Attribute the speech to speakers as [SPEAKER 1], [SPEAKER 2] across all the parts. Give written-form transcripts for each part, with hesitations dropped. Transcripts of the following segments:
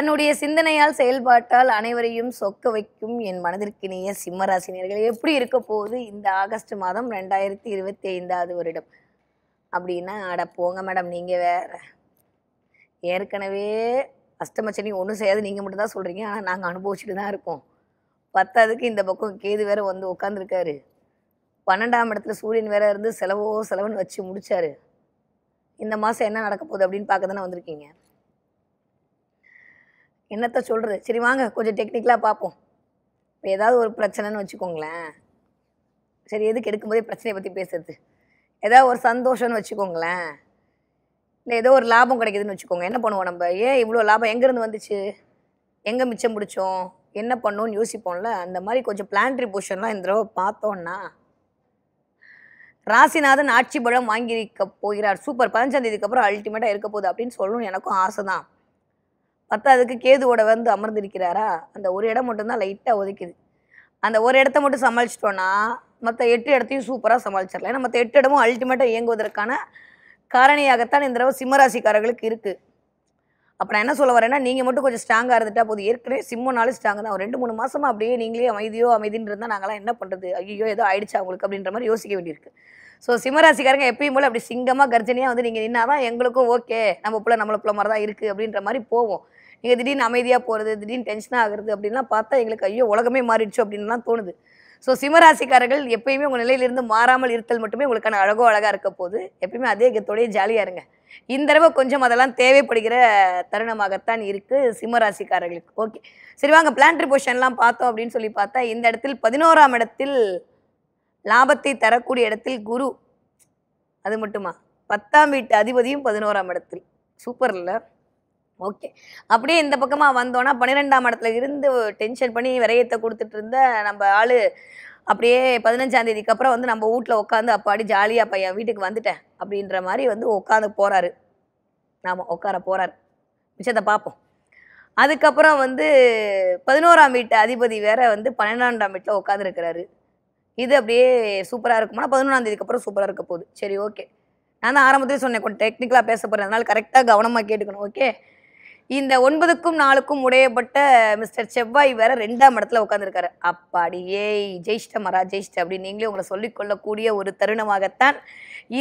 [SPEAKER 1] தன்னுடைய சிந்தனையால் செயல்பாட்டால் அனைவரையும் சொக்க வைக்கும் என் மனதிற்கினிய சிம்மராசினியர்கள் எப்படி இருக்க போகுது இந்த ஆகஸ்ட் மாதம் 2025 வருடம் அப்படின்னா, அட போங்க மேடம், நீங்கள் வேற ஏற்கனவே அஷ்டமச்சனி ஒன்றும் செய்யாது நீங்கள் மட்டும் தான் சொல்கிறீங்க. ஆனால் நாங்கள் அனுபவிச்சுட்டு தான் இருக்கோம். பத்தாவதுக்கு இந்த பக்கம் கேது வேற வந்து உட்காந்துருக்காரு. 12ஆம் இடத்துல சூரியன் வேற இருந்து செலவுன்னு வச்சு முடிச்சாரு. இந்த மாதம் என்ன நடக்க போகுது அப்படின்னு பார்க்க தானே வந்திருக்கீங்க. என்னத்த சொல்கிறது? சரி வாங்க கொஞ்சம் டெக்னிக்கலாக பார்ப்போம். இப்போ ஏதாவது ஒரு பிரச்சனைன்னு வச்சுக்கோங்களேன். சரி, எதுக்கு எடுக்கும்போதே பிரச்சனையை பற்றி பேசுறது? ஏதாவது ஒரு சந்தோஷம்னு வச்சுக்கோங்களேன், இல்லை ஏதோ ஒரு லாபம் கிடைக்குதுன்னு வச்சுக்கோங்க. என்ன பண்ணுவோம் நம்ம? ஏன் இவ்வளோ லாபம் எங்கேருந்து வந்துச்சு, எங்கே மிச்சம் பிடிச்சோம், என்ன பண்ணோன்னு யோசிப்போம்ல. அந்த மாதிரி கொஞ்சம் பிளான்ட்ரி பொசிஷன்லாம் இந்த தடவை பார்த்தோன்னா, ராசிநாதன் ஆட்சி பலம் வாங்கியிருக்க போகிறார். சூப்பர். 15ஆம் தேதிக்கு அப்புறம் அல்டிமேட்டாக இருக்க போகுது அப்படின்னு சொல்லணும்னு எனக்கும் ஆசை தான். பத்தாவதுக்கு கேதுவோட வந்து அமர்ந்திருக்கிறாரா, அந்த ஒரு இடம் மட்டும்தான் லைட்டாக ஒதுக்குது. அந்த ஒரு இடத்த மட்டும் சமாளிச்சிட்டோன்னா மற்ற 8 இடத்தையும் சூப்பராக சமாளிச்சிடலாம். ஏன்னா மற்ற 8 இடமும் அல்டிமேட்டாக இயங்குவதற்கான காரணியாகத்தான் இந்த தடவை சிம்மராசிக்காரர்களுக்கு இருக்குது. அப்போ நான் என்ன சொல்ல வரேன்னா, நீங்கள் மட்டும் கொஞ்சம் ஸ்ட்ராங்காக இருந்துட்டா போதும். ஏற்கனவே சிம்மனாலும் ஸ்ட்ராங்கு தான். ஒரு 2-3 மாதமாக அப்படியே நீங்களே அமைதின்னு இருந்தால் நாங்களாம் என்ன பண்ணுறது, ஐயோ ஏதோ ஆயிடுச்சா அவங்களுக்கு அப்படின்ற மாதிரி யோசிக்க வேண்டியிருக்கு. ஸோ சிம்மராசிக்காரங்க எப்பயும் போல் அப்படி சிங்கமாக கர்ஜனையாக வந்து நீங்கள் நின்னா தான் எங்களுக்கும் ஓகே, நம்ம பிள்ளை நம்மளை பிள்ளை மாதிரி தான் இருக்குது அப்படின்ற மாதிரி போவோம். நீங்கள் திடீர்னு அமைதியாக போகிறது, திடீர்னு டென்ஷனாக ஆகுறது அப்படின்லாம் பார்த்தா எங்களுக்கு ஐயோ உலகமே மாறிடுச்சு அப்படின்லாம் தோணுது. ஸோ சிம்மராசிக்காரர்கள் எப்பயுமே உங்கள் நிலையிலிருந்து மாறாமல் இருத்தல் மட்டுமே உங்களுக்கான அழகாக இருக்க போது. எப்பயுமே அதே கத்தோடையே ஜாலியாக இருங்க. இந்த தடவை கொஞ்சம் அதெல்லாம் தேவைப்படுகிற தருணமாகத்தான் இருக்குது சிம்மராசிக்காரர்களுக்கு. ஓகே, சரி வாங்க பிளான்ட்ரி பொசிஷன்லாம் பார்த்தோம் அப்படின்னு சொல்லி பார்த்தா, இந்த இடத்தில் 11ஆம் இடத்தில் லாபத்தை தரக்கூடிய இடத்தில் குரு. அது மட்டுமா, 10ஆம் வீட்டு அதிபதியும் 11ஆம் இடத்தில். சூப்பர் இல்லை? ஓகே, அப்படியே இந்த பக்கமாக வந்தோன்னா 12ஆம் இடத்துல இருந்து டென்ஷன் பண்ணி விரயத்தை கொடுத்துட்டு இருந்த நம்ம ஆள் அப்படியே 15ஆம் தேதிக்கு அப்புறம் வந்து நம்ம வீட்டில் உட்காந்து அப்பாடி ஜாலியாக பையன் வீட்டுக்கு வந்துட்டேன் அப்படின்ற மாதிரி வந்து உட்காந்து போகிறாரு. ஆமாம், உட்கார போகிறாரு. மிச்சத்தை பார்ப்போம். அதுக்கப்புறம் வந்து 11ஆம் வீட்டு அதிபதி வேற வந்து 12ஆம் வீட்டில் உட்காந்துருக்கிறாரு. இது அப்படியே சூப்பராக இருக்குமா? 11ஆம் தேதிக்கு அப்புறம் சூப்பராக இருக்க போகுது. சரி ஓகே, நான் தான் ஆரம்பத்திலே சொன்னேன் கொஞ்சம் டெக்னிக்கலாக பேச போகிறேன், அதனால் கரெக்டாக கவனமாக கேட்டுக்கணும். ஓகே, இந்த 9க்கும் 4க்கும் உடையப்பட்ட மிஸ்டர் செவ்வாய் வேற 2ஆம் இடத்துல உட்காந்துருக்காரு. அப்பாடி ஏய் ஜெயிஷ்ட அப்படின்னு நீங்களே உங்களை சொல்லிக்கொள்ளக்கூடிய ஒரு தருணமாகத்தான்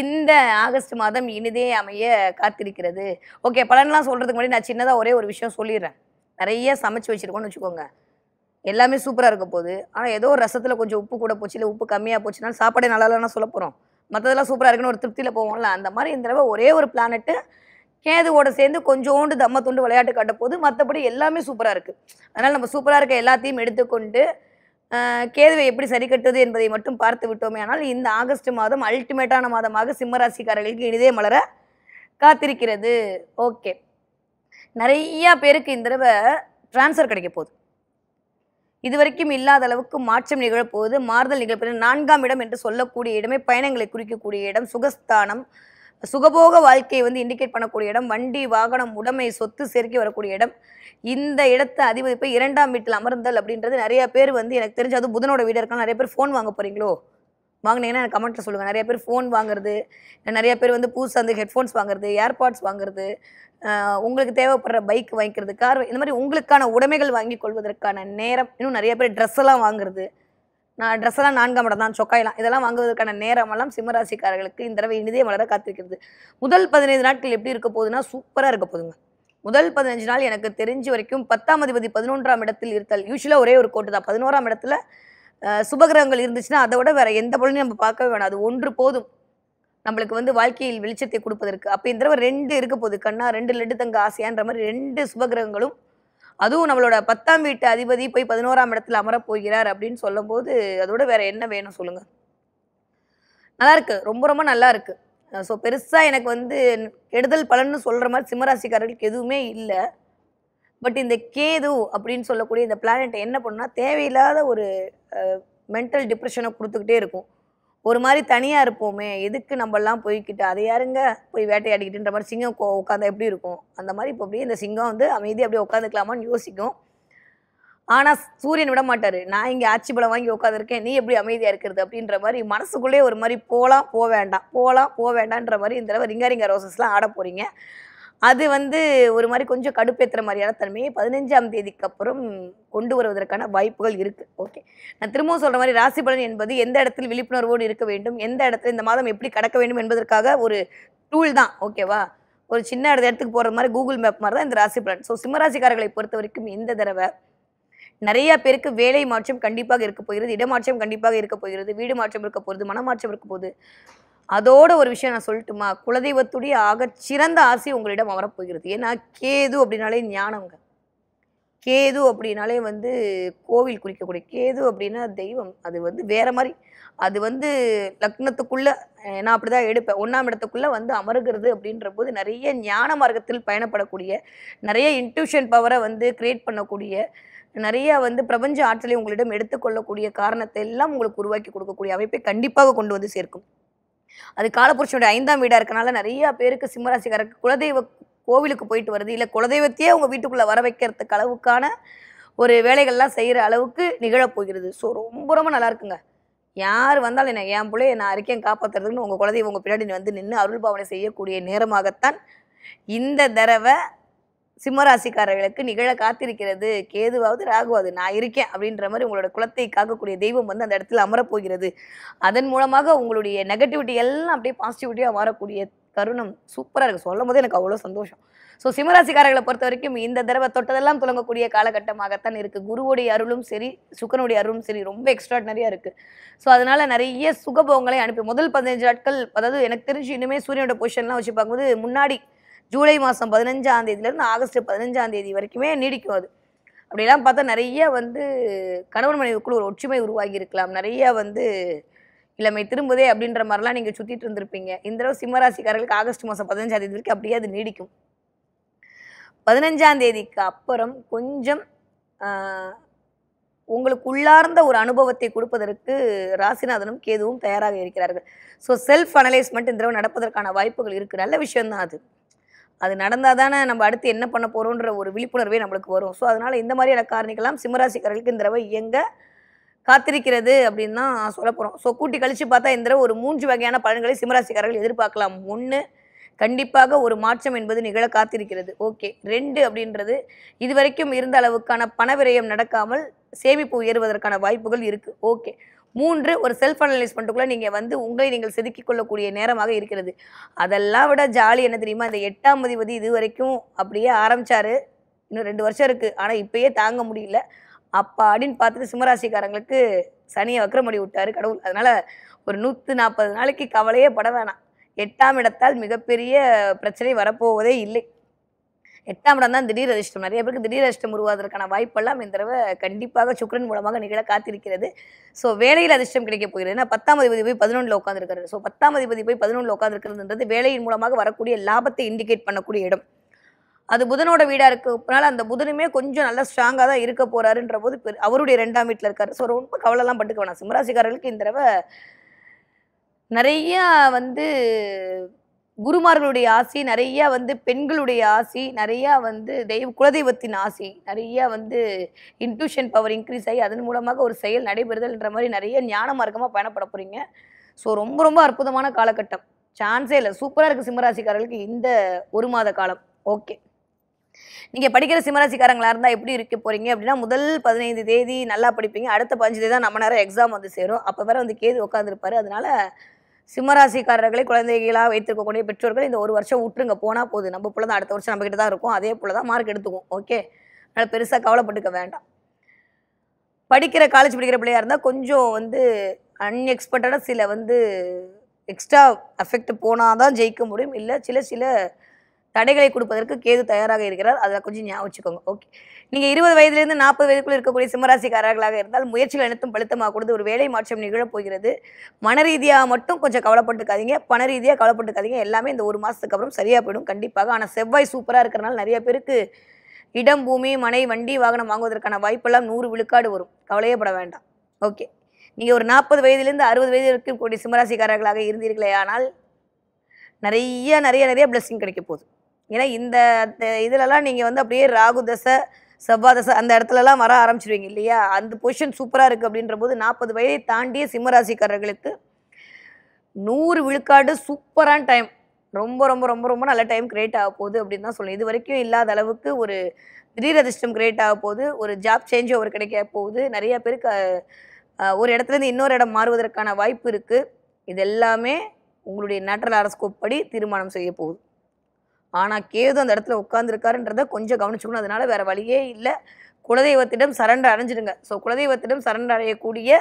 [SPEAKER 1] இந்த ஆகஸ்ட் மாதம் இனிதே அமைய காத்திருக்கிறது. ஓகே, பலன்லாம் சொல்கிறதுக்கு முன்னாடி நான் சின்னதாக ஒரே ஒரு விஷயம் சொல்லிடுறேன். நிறைய சமைச்சு வச்சுருக்கோன்னு வச்சுக்கோங்க, எல்லாமே சூப்பராக இருக்க போகுது. ஆனால் ஏதோ ஒரு ரசத்தில் கொஞ்சம் உப்பு கூட போச்சு, இல்லை உப்பு கம்மியாக போச்சுனாலும் சாப்பாடே நல்லா இல்லைன்னா சொல்ல போகிறோம். மற்றதெல்லாம் சூப்பராக இருக்குன்னு ஒரு திருப்தியில் போவோம்ல, அந்த மாதிரி இந்த தடவை ஒரே ஒரு பிளானெட்டு கேதுவோட சேர்ந்து கொஞ்சோண்டு தம்ம துண்டு விளையாட்டு காட்ட போது, மற்றபடி எல்லாமே சூப்பராக இருக்குது. அதனால் நம்ம சூப்பராக இருக்க எல்லாத்தையும் எடுத்துக்கொண்டு கேதுவை எப்படி சரி கட்டுவது என்பதை மட்டும் பார்த்து விட்டோமே. ஆனால் இந்த ஆகஸ்ட் மாதம் அல்டிமேட்டான மாதமாக சிம்மராசிக்காரர்களுக்கு இனிதே மலர காத்திருக்கிறது. ஓகே, நிறையா பேருக்கு இந்த தடவை டிரான்ஸ்ஃபர் கிடைக்க போகுது. இதுவரைக்கும் இல்லாத அளவுக்கு மாற்றம் நிகழப்போகுது. மாறுதல் நிகழ்ப்பது. 4ஆம் இடம் என்று சொல்லக்கூடிய இடமே பயணங்களை குறிக்கக்கூடிய இடம், சுகஸ்தானம், சுகபோக வாழ்க்கையை வந்து இண்டிகேட் பண்ணக்கூடிய இடம், வண்டி வாகனம் உடைமை சொத்து சேர்க்கை வரக்கூடிய இடம். இந்த இடத்த அதிபதி போய் 2ஆம் வீட்டில் அமர்ந்தல் அப்படின்றது நிறைய பேர் வந்து எனக்கு தெரிஞ்சு, அது புதனோட வீடு இருக்காங்க. நிறைய பேர் ஃபோன் வாங்க போகிறீங்களோ, வாங்கினீங்கன்னா எனக்கு கமெண்ட்டில் சொல்லுங்கள். நிறைய பேர் ஃபோன் வாங்குறது, நிறைய பேர் வந்து புதுசாக வந்து ஹெட்ஃபோன்ஸ் வாங்குறது, ஏர்பாட்ஸ் வாங்குறது, உங்களுக்கு தேவைப்படுற பைக் வாங்கிக்கிறது, கார், இந்த மாதிரி உங்களுக்கான உடைமைகள் வாங்கி கொள்வதற்கான நேரம். இன்னும் நிறைய பேர் ட்ரெஸ் எல்லாம் வாங்குறது, ட்ரெஸ்ஸெல்லாம் 4ஆம் இடம் தான், சொக்காயெல்லாம் இதெல்லாம் வாங்குவதற்கான நேரமெல்லாம் சிம்மராசிக்காரர்களுக்கு இந்த தடவை இனிதே மலர காத்திருக்கிறது. முதல் 15 நாட்கள் எப்படி இருக்க போகுதுன்னா சூப்பராக இருக்க போகுதுங்க. முதல் 15 நாள் எனக்கு தெரிஞ்ச வரைக்கும் 10ஆம் அதிபதி 11ஆம் இடத்தில் இருத்தல். யூஸ்வலாக ஒரே ஒரு கோட்டு தான். 11ஆம் இடத்துல சுபகிரகங்கள் இருந்துச்சுன்னா அதை விட வேற எந்த பலனையும் நம்ம பார்க்கவே வேணாம். அது ஒன்று போதும் நம்மளுக்கு வந்து வாழ்க்கையில் வெளிச்சத்தை கொடுப்பதற்கு. அப்போ இந்த தடவை 2 இருக்க போகுது. கண்ணா 2 லட்டு தங்க ஆசையான்ற மாதிரி 2 சுபகிரகங்களும், அதுவும் நம்மளோட 10ஆம் வீட்டு அதிபதி போய் 11ஆம் இடத்துல அமரப் போகிறார் அப்படின்னு சொல்லும் போது அதோட வேற என்ன வேணும் சொல்லுங்க? நல்லா இருக்கு, ரொம்ப ரொம்ப நல்லா இருக்கு. ஸோ பெருசாக எனக்கு வந்து கெடுதல் பலன்னு சொல்கிற மாதிரி சிம்மராசிக்காரர்களுக்கு எதுவுமே இல்லை. பட் இந்த கேது அப்படின்னு சொல்லக்கூடிய இந்த பிளானெட் என்ன பண்ணுன்னா, தேவையில்லாத ஒரு மென்டல் டிப்ரெஷனை கொடுத்துக்கிட்டே இருக்கும். ஒரு மாதிரி தனியாக இருப்போமே, எதுக்கு நம்மலாம் போய்கிட்டு அதை யாருங்க போய் வேட்டையாடிக்கிட்டுன்ற மாதிரி சிங்கம் உட்காந்தா எப்படி இருக்கும், அந்த மாதிரி இப்போ அப்படியே இந்த சிங்கம் வந்து அமைதியாக அப்படியே உட்காந்துக்கலாமான்னு யோசிக்கும். ஆனால் சூரியன் விட மாட்டார். நான் இங்கே ஆட்சி பலம் வாங்கி உட்காந்துருக்கேன், நீ எப்படி அமைதியாக இருக்கிறது அப்படின்ற மாதிரி மனசுக்குள்ளே ஒரு மாதிரி போகலாம் போக வேண்டாம், போகலாம் போக வேண்டான்ற மாதிரி இந்த தடவை ரிங்கா ரோசஸ்லாம் ஆட போகிறீங்க. அது வந்து ஒரு மாதிரி கொஞ்சம் கடுப்பேற்றுற மாதிரியான தன்மையை 15ஆம் தேதிக்கு அப்புறம் கொண்டு வருவதற்கான வாய்ப்புகள் இருக்கு. ஓகே. நான் திரும்பவும் சொல்ற மாதிரி ராசி பலன் என்பது எந்த இடத்தில் விழிப்புணர்வோடு இருக்க வேண்டும், எந்த இடத்துல இந்த மாதம் எப்படி கடக்க வேண்டும் என்பதற்காக ஒரு டூல் தான். ஓகேவா? ஒரு சின்ன இடத்துக்கு போறது மாதிரி கூகுள் மேப் மாதிரி தான் இந்த ராசி பலன். ஸோ சிம்மராசிக்காரர்களை பொறுத்த வரைக்கும் இந்த தடவை நிறைய பேருக்கு வேலை மாற்றம் கண்டிப்பாக இருக்க போகிறது, இடமாற்றம் கண்டிப்பாக இருக்க போகிறது, வீடு மாற்றம் இருக்க போகுது, மனமாற்றம் இருக்க போகுது. அதோட ஒரு விஷயம் நான் சொல்லட்டுமா? குலதெய்வத்துடைய சிறந்த ஆசை உங்களிடம் அமரப்போகிறது. ஏன்னா கேது அப்படின்னாலே ஞானங்க. கேது அப்படின்னாலே வந்து கோவில் குறிக்கக்கூடிய கேது அப்படின்னா தெய்வம். அது வந்து வேற மாதிரி. அது வந்து லக்னத்துக்குள்ள நான் அப்படிதான் எடுப்பேன். 1ஆம் இடத்துக்குள்ள வந்து அமருகிறது அப்படின்ற போது நிறைய ஞான மார்க்கத்தில் பயணப்படக்கூடிய, நிறைய இன்ட்யூஷன் பவரை வந்து கிரியேட் பண்ணக்கூடிய, நிறைய வந்து பிரபஞ்ச ஆற்றலை உங்களிடம் எடுத்துக்கொள்ளக்கூடிய காரணத்தை எல்லாம் உங்களுக்கு உருவாக்கி கொடுக்கக்கூடிய அமைப்பை கண்டிப்பாக கொண்டு வந்து சேர்க்கும். அது காலபுருஷனுடைய 5ஆம் வீடா இருக்கனால நிறைய பேருக்கு சிம்மராசிக்காரருக்கு குலதெய்வ கோவிலுக்கு போயிட்டு வருது, இல்லை குலதெய்வத்தையே உங்க வீட்டுக்குள்ள வர வைக்கிறதுக்கு அளவுக்கான ஒரு வேலைகள்லாம் செய்யற அளவுக்கு நிகழப்போகிறது. ஸோ ரொம்ப ரொம்ப நல்லா இருக்குங்க. யார் வந்தாலும் என்ன, என் பிள்ளைய நான் இருக்கேன் காப்பாற்றுறதுக்குன்னு உங்க குலதெய்வம் உங்க பின்னாடி வந்து நின்று அருள் பாவனை செய்யக்கூடிய நேரமாகத்தான் இந்த தடவை சிம்மராசிக்காரர்களுக்கு நிகழ காத்திருக்கிறது. கேதுவாவது ராகுவாது நான் இருக்கேன் அப்படின்ற மாதிரி உங்களோட குலத்தை காக்கக்கூடிய தெய்வம் வந்து அந்த இடத்துல அமரப்போகிறது. அதன் மூலமாக உங்களுடைய நெகட்டிவிட்டி எல்லாம் அப்படியே பாசிட்டிவிட்டியாக மாறக்கூடிய தருணம் சூப்பராக இருக்குது. சொல்லும் போது எனக்கு அவ்வளோ சந்தோஷம். ஸோ சிம்மராசிக்காரர்களை பொறுத்த வரைக்கும் இந்த தடவை தொட்டதெல்லாம் துலங்கக்கூடிய காலகட்டமாகத்தான் இருக்குது. குருவுடைய அருளும் சரி, சுக்கரனுடைய அருளும் சரி ரொம்ப எக்ஸ்ட்ராடினரியாக இருக்குது. ஸோ அதனால் நிறைய சுகபோகங்களை அனுப்பி முதல் 15 நாட்கள், அதாவது எனக்கு தெரிஞ்சு இன்னுமே சூரியனோட பொசிஷன்லாம் வச்சு பார்க்கும்போது முன்னாடி ஜூலை மாதம் 15ஆம் தேதியிலேருந்து ஆகஸ்ட் 15ஆம் தேதி வரைக்குமே நீடிக்கும். அது அப்படிலாம் பார்த்தா நிறைய வந்து கணவன் மனைவிக்குள்ள ஒரு ஒற்றுமை உருவாகி இருக்கலாம். நிறைய வந்து இளமை திரும்புதே அப்படின்ற மாதிரிலாம் நீங்கள் சுற்றிட்டு இருந்திருப்பீங்க. இந்த தடவை சிம்மராசிக்காரர்களுக்கு ஆகஸ்ட் மாதம் 15ஆம் தேதி வரைக்கும் அப்படியே அது நீடிக்கும். 15ஆம் தேதிக்கு அப்புறம் கொஞ்சம் உங்களுக்கு உள்ளார்ந்த ஒரு அனுபவத்தை கொடுப்பதற்கு ராசிநாதனும் கேதுவும் தயாராக இருக்கிறார்கள். ஸோ செல்ஃப் அனலைஸ்மெண்ட் இந்த தடவை நடப்பதற்கான வாய்ப்புகள் இருக்குது. நல்ல விஷயம்தான் அது. அது நடந்தால் தானே நம்ம அடுத்து என்ன பண்ண போகிறோன்ற ஒரு விழிப்புணர்வே நம்மளுக்கு வரும். ஸோ அதனால் இந்த மாதிரியான காரணிகள்லாம் சிம்மராசிக்காரர்களுக்கு இந்த தடவை இயங்க காத்திருக்கிறது அப்படின்னு தான் சொல்ல போகிறோம். ஸோ கூட்டி கழித்து பார்த்தா இந்த தடவை ஒரு 3 வகையான பலன்களை சிம்மராசிக்காரர்கள் எதிர்பார்க்கலாம். 1, கண்டிப்பாக ஒரு மாற்றம் என்பது நிகழ காத்திருக்கிறது. ஓகே. 2 அப்படின்றது இதுவரைக்கும் இருந்த அளவுக்கான பண விரயம் நடக்காமல் சேமிப்பு உயர்வதற்கான வாய்ப்புகள் இருக்குது. ஓகே. 3, ஒரு செல்ஃப் அனலைஸ்மெண்ட்டுக்குள்ளே நீங்கள் வந்து உங்களை நீங்கள் செதுக்கிக் கொள்ளக்கூடிய நேரமாக இருக்கிறது. அதெல்லாம் விட ஜாலி என்ன தெரியுமா? இந்த 8ஆம் அதிபதி இது வரைக்கும் அப்படியே ஆரம்பித்தார். இன்னும் 2 வருஷம் இருக்குது. ஆனால் இப்போயே தாங்க முடியல. அப்படின்னு பார்த்துட்டு சிம்மராசிக்காரங்களுக்கு சனியை வக்ரமடி விட்டார் கடவுள். அதனால் ஒரு 140 நாளைக்கு கவலையே பட வேணாம். 8ஆம் இடத்தால் மிகப்பெரிய பிரச்சனை வரப்போவதே இல்லை. 8ஆம் இடம் தான் திடீர் அதிர்ஷ்டம். நிறைய பேருக்கு திடீர் அதிர்ஷ்டம் உருவாவதற்கான வாய்ப்பெல்லாம் இந்த தடவை கண்டிப்பாக சுக்கிரன் மூலமாக நிகழ காத்திருக்கிறது. ஸோ வேலையில் அதிர்ஷ்டம் கிடைக்க போகிறது. ஏன்னா 10ஆம் அதிபதி போய் 11ல் உட்காந்துருக்காரு. ஸோ 10ஆம் அதிபதி போய் 11ல் உட்காந்துருக்கிறதுன்றது வேலையின் மூலமாக வரக்கூடிய லாபத்தை இண்டிகேட் பண்ணக்கூடிய இடம். அது புதனோட வீடாக இருக்கிறதுனால அந்த புதனுமே கொஞ்சம் நல்லா ஸ்ட்ராங்காக தான் இருக்க போறாருன்ற போது அவருடைய 2ஆம் வீட்டில் இருக்காரு. ஸோ ரொம்ப கவலைலாம் பட்டுக்க வேணாம். சிம்மராசிக்காரர்களுக்கு இந்த தடவை நிறைய வந்து குருமார்களுடைய ஆசி, நிறைய வந்து பெண்களுடைய ஆசி, நிறைய வந்து குலதெய்வத்தின் ஆசி, நிறைய வந்து இன்ட்யூஷன் பவர் இன்க்ரீஸ் ஆகி அதன் மூலமாக ஒரு செயல் நடைபெறுதல்ன்ற மாதிரி நிறைய ஞான மார்க்கமாக பயணப்பட போகிறீங்க. ஸோ ரொம்ப ரொம்ப அற்புதமான காலகட்டம். சான்ஸே இல்லை. சூப்பராக இருக்குது சிம்மராசிக்காரர்களுக்கு இந்த 1 மாத காலம். ஓகே. நீங்கள் படிக்கிற சிம்மராசிக்காரங்களா இருந்தால் எப்படி இருக்க போகிறீங்க அப்படின்னா, முதல் 15 தேதி நல்லா படிப்பீங்க. அடுத்த 15 தேதி தான் நம்ம நேரம் எக்ஸாம் வந்து சேரும். அப்போ வேற வந்து கேது உட்காந்துருப்பாரு. அதனால சிம்மராசிக்காரர்களை குழந்தைகளாக வைத்திருக்கக்கூடிய பெற்றோர்கள் இந்த 1 வருஷம் விட்டுருங்க, போனால் போகுது. நம்ம பிள்ளை தான் அடுத்த வருஷம் நம்மகிட்ட தான் இருக்கும். அதே போல தான் மார்க் எடுத்துக்கும். ஓகே. அதனால் பெருசாக கவலைப்பட்டுக்க வேண்டாம். படிக்கிற காலேஜ் படிக்கிற பிள்ளையாக இருந்தால் கொஞ்சம் வந்து அன்எக்ஸ்பெக்டடாக சில வந்து எக்ஸ்ட்ரா அஃபெக்ட் போனால் தான் ஜெயிக்க முடியும். இல்லை சில தடைகளை கொடுப்பதற்கு கேது தயாராக இருக்கிறார். அதை கொஞ்சம் ஞாபகம் வச்சுக்கோங்க. ஓகே. நீங்கள் 20 வயதிலிருந்து 40 வயதுக்குள்ள இருக்கக்கூடிய சிம்மராசிக்காரர்களாக இருந்தால் முயற்சிகள் அனைத்தும் பழுத்தமாக கொடுத்து ஒரு வேலை மாற்றம் நிகழப் போகிறது. மன ரீதியாக மட்டும் கொஞ்சம் கவலைப்பட்டுக்காதீங்க, பண ரீதியாக கவலைப்பட்டுக்காதீங்க. எல்லாமே இந்த 1 மாதத்துக்கு அப்புறம் சரியாக போயிடும் கண்டிப்பாக. ஆனால் செவ்வாய் சூப்பராக இருக்கிறனால நிறைய பேருக்கு இடம், பூமி, மனை, வண்டி, வாகனம் வாங்குவதற்கான வாய்ப்பெல்லாம் 100 விழுக்காடு வரும். கவலையே பட வேண்டாம். ஓகே. நீங்கள் ஒரு 40 வயதிலிருந்து 60 வயது இருக்கக்கூடிய சிம்மராசிக்காரர்களாக இருந்தீர்களே ஆனால் நிறைய பிளெஸிங் கிடைக்க போகுது. ஏன்னா இந்த இதிலெல்லாம் நீங்கள் வந்து அப்படியே ராகு தசை, செவ்வாய் தசை அந்த இடத்துலலாம் வர ஆரம்பிச்சிருவீங்க இல்லையா? அந்த பொசிஷன் சூப்பராக இருக்குது. அப்படின்ற போது 40 வயதை தாண்டிய சிம்மராசிக்காரர்களுக்கு 100 விழுக்காடு சூப்பரான டைம். ரொம்ப ரொம்ப ரொம்ப ரொம்ப நல்ல டைம் கிரியேட் ஆக போகுது அப்படின்னு தான் சொல்லணும். இது வரைக்கும் இல்லாத அளவுக்கு ஒரு திடீர் அதிர்ஷ்டம் கிரியேட் ஆக போகுது. ஒரு ஜாப் சேஞ்ச் ஓவர் கிடைக்க போகுது. நிறைய பேருக்கு ஒரு இடத்துலேருந்து இன்னொரு இடம் மாறுவதற்கான வாய்ப்பு இருக்கு. இது எல்லாமே உங்களுடைய நேச்சுரல் ஹாரோஸ்கோப் படி தீர்மானம் செய்ய போகுது. ஆனா கேது அந்த இடத்துல உட்கார்ந்துருக்காருன்றத கொஞ்சம் கவனிச்சுக்கணும். அதனால வேற வழியே இல்ல. குலதெய்வத்திடம் சரண்டர் அடைஞ்சிடுங்க. ஸோ குலதெய்வத்திடம் சரண்டர் அடையக்கூடிய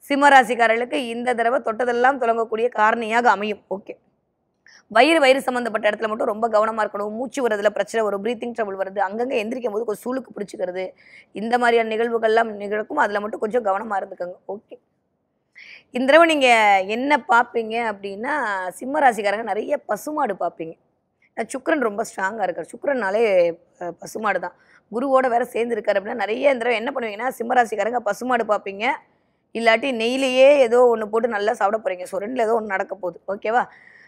[SPEAKER 1] சிம்ம ராசிக்காரர்களுக்கு இந்த தடவை தொட்டதெல்லாம் தொடங்கக்கூடிய காரணியாக அமையும். ஓகே. வயிறு சம்மந்தப்பட்ட இடத்துல மட்டும் ரொம்ப கவனமா இருக்கணும். மூச்சு வரதுல பிரச்சனை வரும். பிரீத்திங் ட்ரபிள் வருது. அங்கங்க எந்திரிக்கும் போது கொஞ்சம் சூளுக்கு பிடிச்சுக்கிறது. இந்த மாதிரியான நிகழ்வுகள்லாம் நிகழ்க்கும். அதுல மட்டும் கொஞ்சம் கவனமா இருந்துக்கோங்க. ஓகே. இந்த தடவை நீங்க என்ன பார்ப்பீங்க அப்படின்னா, சிம்ம ராசிக்காரங்க நிறைய பசுமாடு பார்ப்பீங்க. சுக்கிரன் ரொம்ப ஸ்ட்ராங்கா இருக்காரு. சுக்கிரன்னாலே பசுமாடு தான். குருவோட வேற சேர்ந்து இருக்காரு அப்படின்னா, நிறைய இந்த தடவை என்ன பண்ணுவீங்கன்னா, சிம்ம ராசிக்காரங்க பசுமாடு பார்ப்பீங்க. இல்லாட்டி நெய்யிலேயே ஏதோ ஒண்ணு போட்டு நல்லா சாப்பிட போறீங்க. ஸோ 2ல ஏதோ ஒண்ணு நடக்க போகுது. ஓகேவா?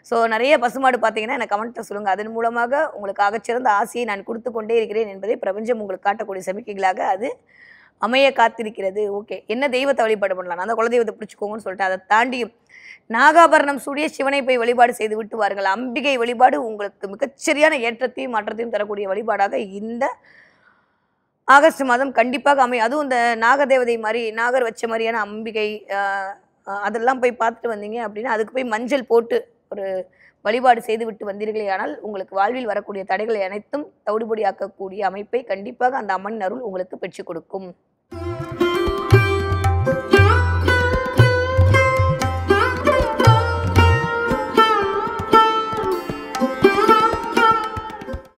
[SPEAKER 1] ஸோ நிறைய பசுமாடு பார்த்தீங்கன்னா எனக்கு கமெண்ட்ல சொல்லுங்க. அதன் மூலமாக உங்களுக்கு ஆகச்சிறந்த ஆசையை நான் குடுத்துக் கொண்டே இருக்கிறேன் என்பதை பிரபஞ்சம் உங்களுக்கு காட்டக்கூடிய சமிக்கைகளாக அது அமைய காத்திருக்கிறது. ஓகே. என்ன தெய்வத்தை வழிபாடு பண்ணலாம்? நான் தான் குலதெய்வத்தை பிடிச்சுக்கோங்கன்னு சொல்லிட்டேன். அதை தாண்டியும் நாகாபரணம் சூடிய சிவனை போய் வழிபாடு செய்து விட்டு வாருங்கள். அம்பிகை வழிபாடு உங்களுக்கு மிகச்சரியான ஏற்றத்தையும் மாற்றத்தையும் தரக்கூடிய வழிபாடாக இந்த ஆகஸ்ட் மாதம் கண்டிப்பாக அமையும். அதுவும் இந்த நாகதேவதை மாதிரி நாகர் வச்ச மாதிரியான அம்பிகை அதெல்லாம் போய் பார்த்துட்டு வந்தீங்க அப்படின்னா அதுக்கு போய் மஞ்சள் போட்டு ஒரு வழிபாடு செய்து விட்டு வந்தீர்களே ஆனால் உங்களுக்கு வாழ்வில் வரக்கூடிய தடைகளை அனைத்தும் தவிடுபொடியாக்கக்கூடிய அமைப்பை கண்டிப்பாக அந்த அம்மன் அருள் உங்களுக்கு பெற்றுக் கொடுக்கும்.